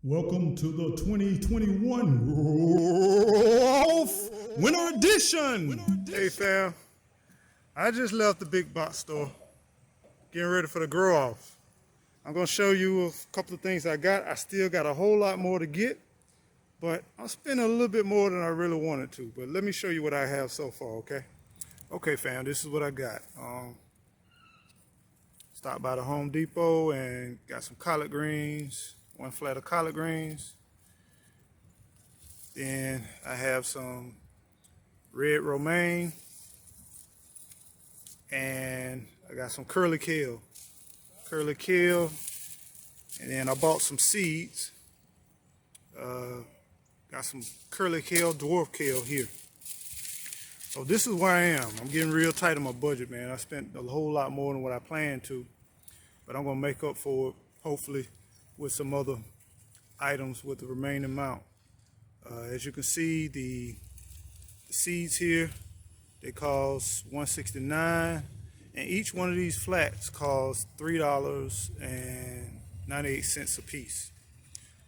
Welcome to the 2021 Winter Edition. Hey fam, I just left the big box store, getting ready for the grow off. I'm gonna show you a couple of things I got. I still got a whole lot more to get, but I'm spending a little bit more than I really wanted to. But let me show you what I have so far, okay? Okay fam, this is what I got. Stopped by the Home Depot and got some collard greens, one flat of collard greens. Then I have some red romaine, and I got some curly kale, and then I bought some seeds. Got some curly kale, dwarf kale here. So this is where I am. I'm getting real tight on my budget, man. I spent a whole lot more than what I planned to, but I'm gonna make up for it, hopefully, with some other items with the remaining amount. As you can see, the seeds here, they cost $1.69, and each one of these flats costs $3.98 a piece.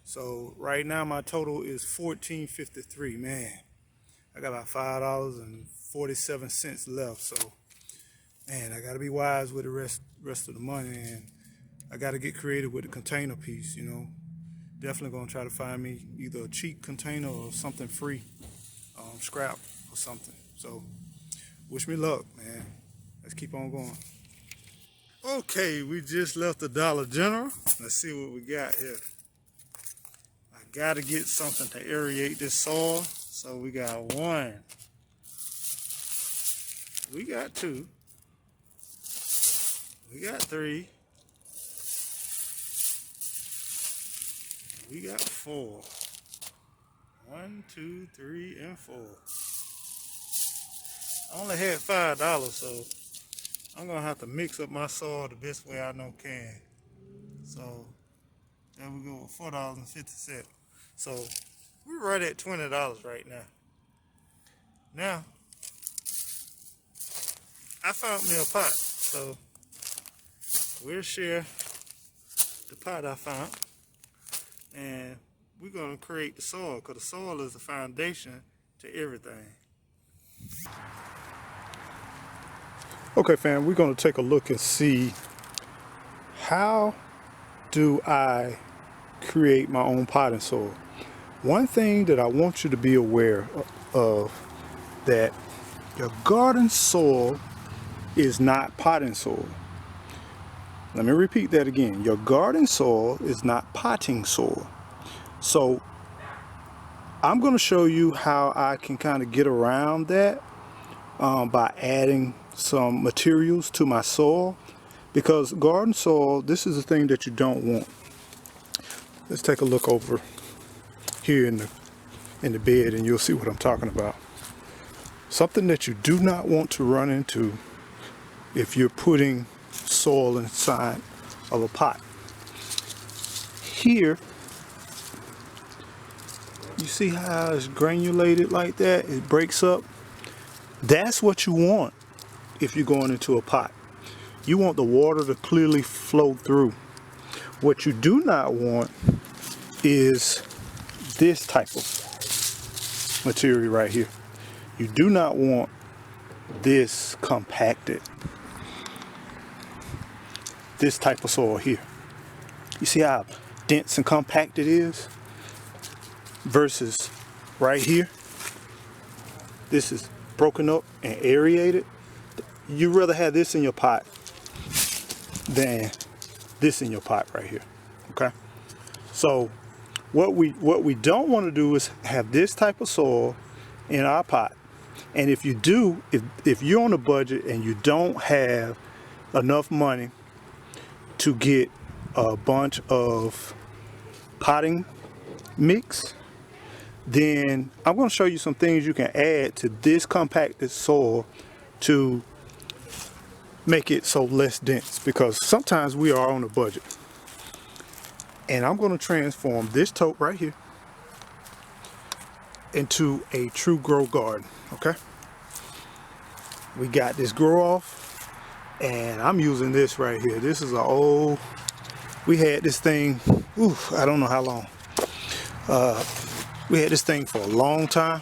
So right now my total is $14.53. Man, I got about $5.47 left. So man, I gotta be wise with the rest of the money, and I gotta get creative with the container piece, you know. Definitely gonna try to find me either a cheap container or something free, scrap or something. So wish me luck, man. Let's keep on going. Okay, we just left the Dollar General. Let's see what we got here. I gotta get something to aerate this soil. So we got one. We got two. We got three. We got four. 1, 2, 3, and 4. I only had $5, so I'm gonna have to mix up my soil the best way I know can. So there we go, $4.50. So we're right at $20 right now. Now I found me a pot, so we'll share the pot I found, and we're going to create the soil, because the soil is the foundation to everything. Okay fam, we're going to take a look and see how do I create my own potting soil. One thing that I want you to be aware of, that your garden soil is not potting soil. Let me repeat that again. Your garden soil is not potting soil. So I'm going to show you how I can kind of get around that by adding some materials to my soil, because garden soil, this is the thing that you don't want. Let's take a look over here in the bed, and you'll see what I'm talking about. Something that you do not want to run into if you're putting soil inside of a pot. Here, you see how it's granulated like that? It breaks up. That's what you want if you're going into a pot. You want the water to clearly flow through. What you do not want is this type of material right here. You do not want this compacted. This type of soil here. You see how dense and compact it is? Versus right here, this is broken up and aerated. You'd rather have this in your pot than this in your pot right here. Okay? So what we don't want to do is have this type of soil in our pot. And if you do, if you're on a budget and you don't have enough money to get a bunch of potting mix, then I'm going to show you some things you can add to this compacted soil to make it so less dense, because sometimes we are on a budget. And I'm going to transform this tote right here into a true grow garden. Okay, we got this grow off, and I'm using this right here. This is an old, we had this thing, I don't know how long. We had this thing for a long time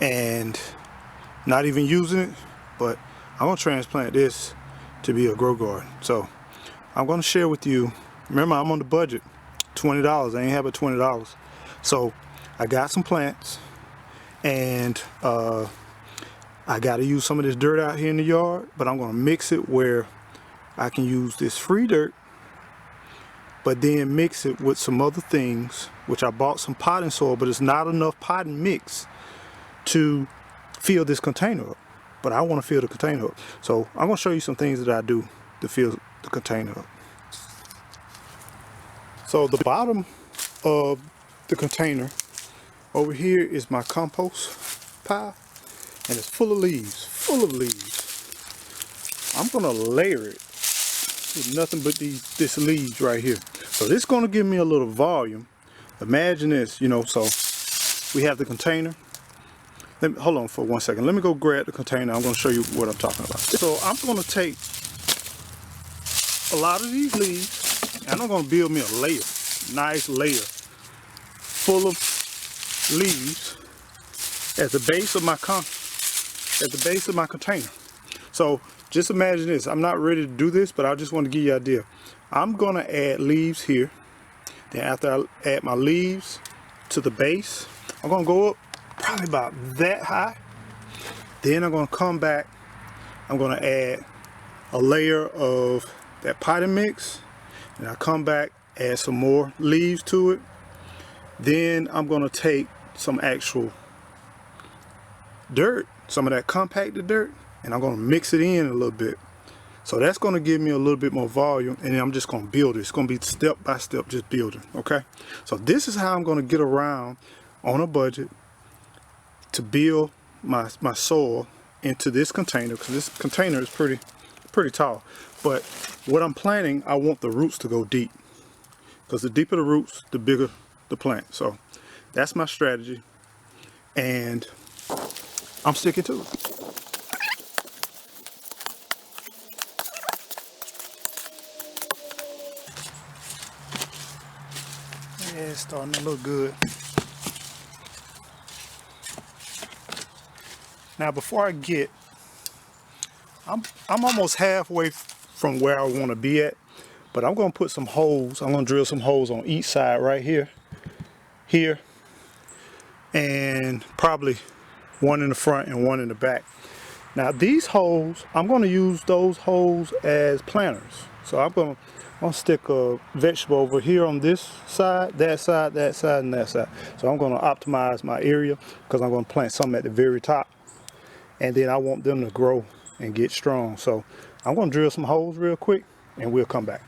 and not even using it, but I'm gonna transplant this to be a grow garden. So I'm gonna share with you. Remember, I'm on the budget, $20. I ain't have but $20. So I got some plants, and I got to use some of this dirt out here in the yard, but I'm gonna mix it where I can use this free dirt, but then mix it with some other things, which I bought some potting soil, but it's not enough potting mix to fill this container up. But I want to fill the container up. So I'm going to show you some things that I do to fill the container up. So the bottom of the container over here is my compost pile, and it's full of leaves, I'm going to layer it with nothing but this leaves right here. So this is going to give me a little volume. Imagine this, you know, so we have the container. Hold on for 1 second. Let me go grab the container. I'm going to show you what I'm talking about. So I'm going to take a lot of these leaves and I'm going to build me a layer, nice layer full of leaves at the base of my container. So just imagine this. I'm not ready to do this, but I just want to give you an idea. I'm going to add leaves here. Then after I add my leaves to the base, I'm going to go up probably about that high. Then I'm going to come back. I'm going to add a layer of that potting mix. And I come back, add some more leaves to it. Then I'm going to take some actual dirt, some of that compacted dirt, and I'm going to mix it in a little bit. So that's going to give me a little bit more volume, and then I'm just going to build it. It's going to be step by step, just building, okay? So this is how I'm going to get around on a budget to build my soil into this container, because this container is pretty tall. But what I'm planting, I want the roots to go deep, because the deeper the roots, the bigger the plant. So that's my strategy, and I'm sticking to it. Yeah, it's starting to look good. Now before I get, I'm almost halfway from where I want to be at, but I'm going to put some holes. I'm going to drill some holes on each side right here, and probably one in the front and one in the back. Now these holes, I'm going to use those holes as planters. So I'm going to stick a vegetable over here on this side, that side, that side, and that side. So I'm going to optimize my area, because I'm going to plant some at the very top, and then I want them to grow and get strong. So I'm going to drill some holes real quick and we'll come back.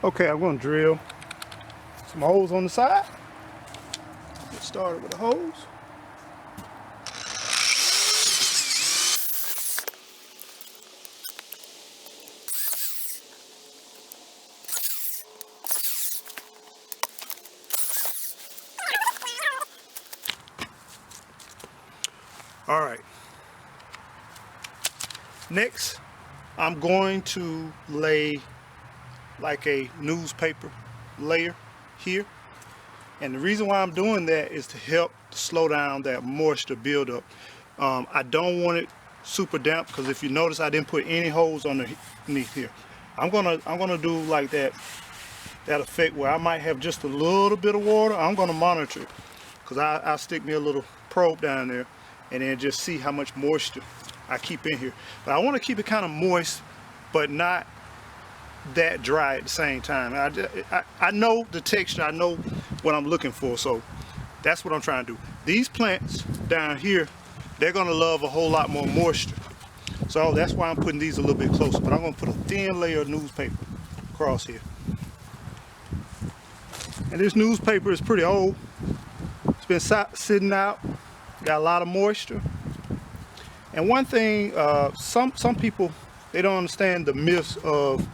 Okay, I'm going to drill some holes on the side. Get started with the hose. All right. Next, I'm going to lay like a newspaper layer here. And the reason why I'm doing that is to help slow down that moisture buildup. I don't want it super damp, because if you notice, I didn't put any holes underneath here. I'm gonna do like that effect where I might have just a little bit of water. I'm gonna monitor it, because I'll stick me a little probe down there and then just see how much moisture I keep in here. But I want to keep it kind of moist, but not that dry at the same time. I know the texture, I know what I'm looking for, so that's what I'm trying to do. These plants down here, they're going to love a whole lot more moisture. So that's why I'm putting these a little bit closer, but I'm going to put a thin layer of newspaper across here. And this newspaper is pretty old. It's been sitting out, got a lot of moisture. And one thing, some people, they don't understand the myths of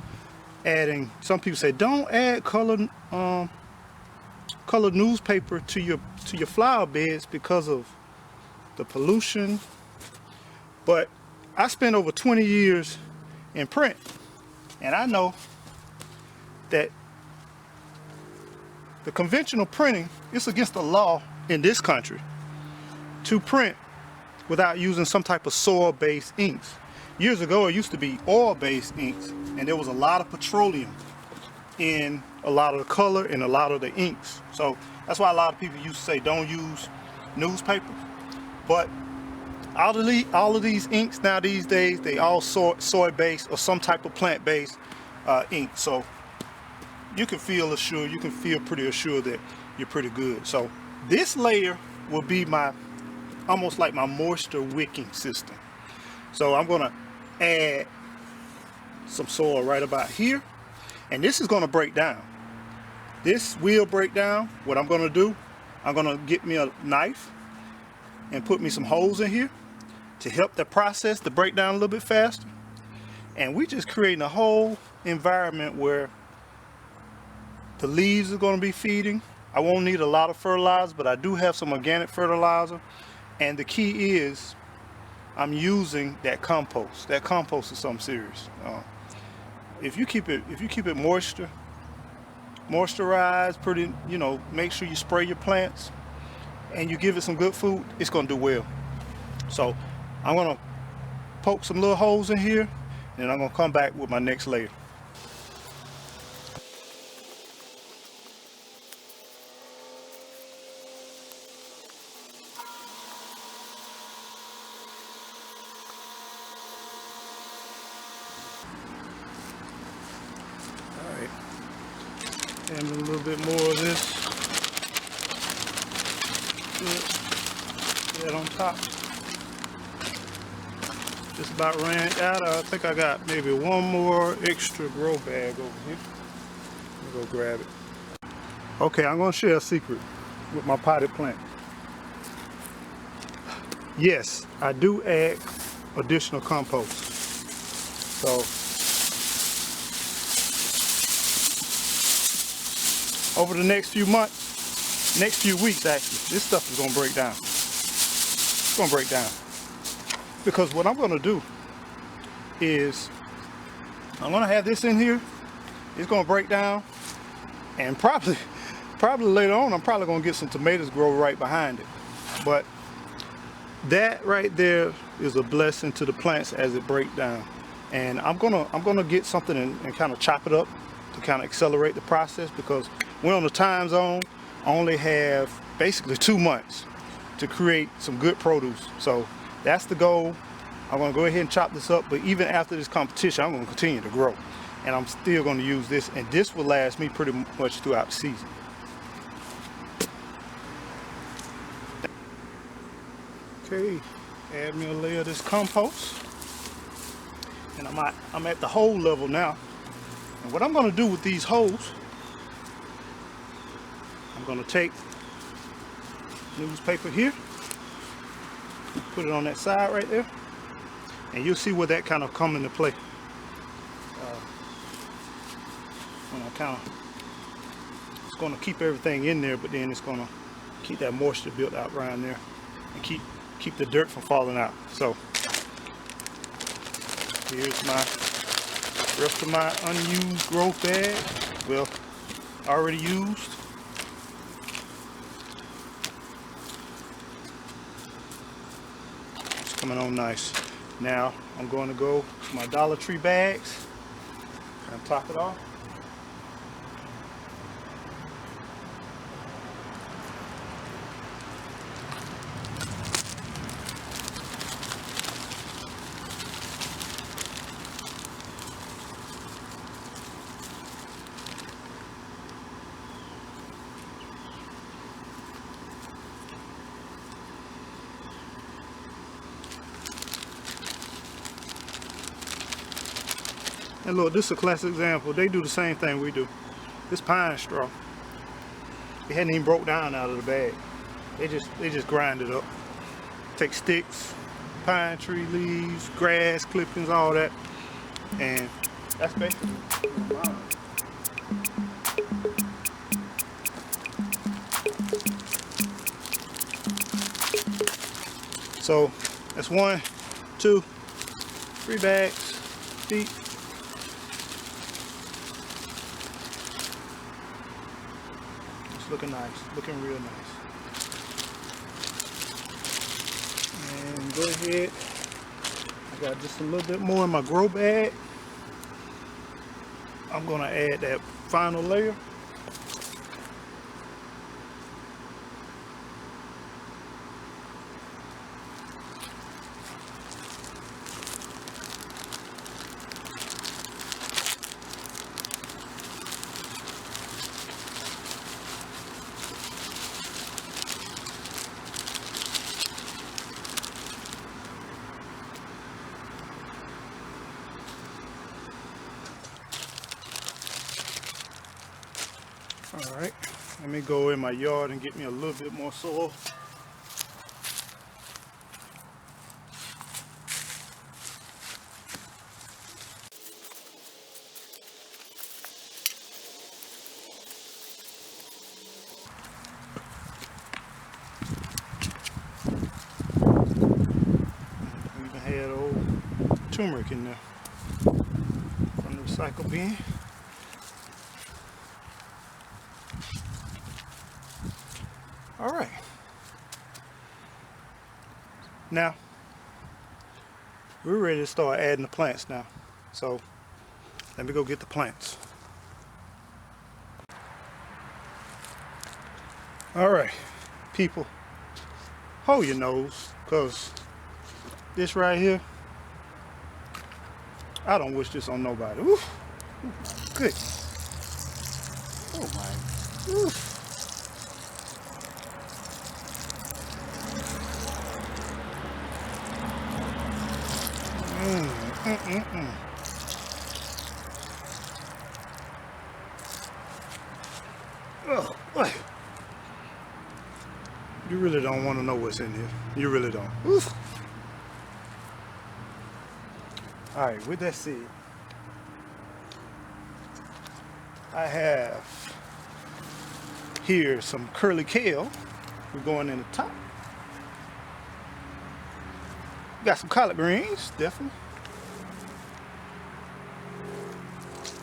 adding. Some people say don't add colored newspaper to your flower beds because of the pollution. But I spent over 20 years in print, and I know that the conventional printing, it's against the law in this country to print without using some type of soil-based inks. Years ago, it used to be oil-based inks, and there was a lot of petroleum in a lot of the color and a lot of the inks. So that's why a lot of people used to say don't use newspapers. But all of these inks now these days, they all soy-based or some type of plant-based ink. So you can feel assured, you can feel pretty assured that you're pretty good. So this layer will be my, almost like my moisture wicking system. So I'm gonna add some soil right about here, and this is gonna break down. This will break down. What I'm gonna do, I'm gonna get me a knife and put me some holes in here to help the process to break down a little bit faster. And we just creating a whole environment where the leaves are going to be feeding. I won't need a lot of fertilizer, but I do have some organic fertilizer. And the key is I'm using that compost. That compost is something serious. If you keep it moisturized, pretty, you know, make sure you spray your plants and you give it some good food, it's going to do well. So I'm going to poke some little holes in here, and I'm going to come back with my next layer. Alright, and a little bit more of this. Put that on top. Just about ran out. I think I got maybe one more extra grow bag over here. Let me go grab it. Okay, I'm going to share a secret with my potted plant. Yes, I do add additional compost. So over the next few months, next few weeks actually, this stuff is going to break down. It's going to break down. Because what I'm going to do is I'm going to have this in here. It's going to break down, and probably later on I'm probably going to get some tomatoes grow right behind it. But that right there is a blessing to the plants as it breaks down. And I'm gonna get something and kind of chop it up to kind of accelerate the process, because we're on the time zone. I only have basically 2 months to create some good produce. So that's the goal. I'm going to go ahead and chop this up, but even after this competition, I'm going to continue to grow. And I'm still going to use this, and this will last me pretty much throughout the season. Okay, add me a layer of this compost. And I'm at the hole level now. And what I'm going to do with these holes, I'm going to take newspaper here, put it on that side right there, and you'll see where that kind of come into play. When I kind of, it's going to keep everything in there, but then it's going to keep that moisture built out around there and keep the dirt from falling out. So here's my rest of my unused growth bag. Well, already used. It's coming on nice. Now I'm going to go to my Dollar Tree bags and top it off. And look, this is a classic example. They do the same thing we do. This pine straw, it hadn't even broke down out of the bag. They just grind it up. Take sticks, pine tree leaves, grass clippings, all that, and that's basically mine. So that's 1, 2, 3 bags deep. looking nice, looking real nice. And go ahead, I got just a little bit more in my grow bag. I'm gonna add that final layer. Alright, let me go in my yard and get me a little bit more soil. We even had old turmeric in there from the recycle bin. Alright. Now, we're ready to start adding the plants now. So, let me go get the plants. Alright, people, hold your nose, because this right here, I don't wish this on nobody. Ooh, good. Oh my. Ooh. Oh, boy. You really don't want to know what's in here. You really don't. Oof. Alright, with that said, I have here some curly kale. We're going in the top. Got some collard greens, definitely.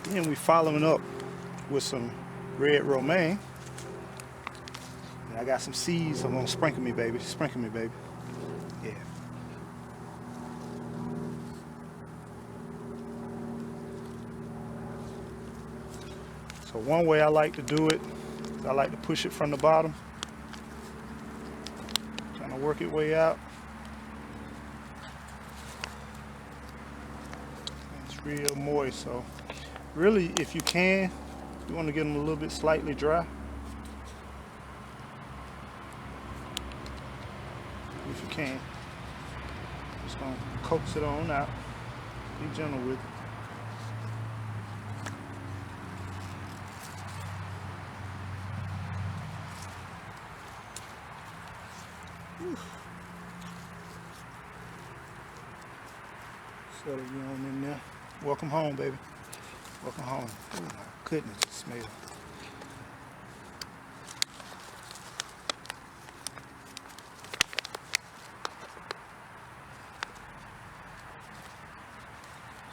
Then we following up with some red romaine. And I got some seeds. I'm gonna sprinkle me, baby. Sprinkle me, baby. Yeah. So one way I like to do it is I like to push it from the bottom, trying to work it way out. It's real moist, so really, if you can, you want to get them a little bit slightly dry. If you can, just gonna coax it on out. Be gentle with it. Settle you on in there. Welcome home, baby. Welcome home. Oh my goodness, it smells.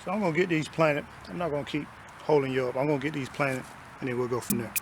So I'm gonna get these planted. I'm not gonna keep holding you up. I'm gonna get these planted and then we'll go from there.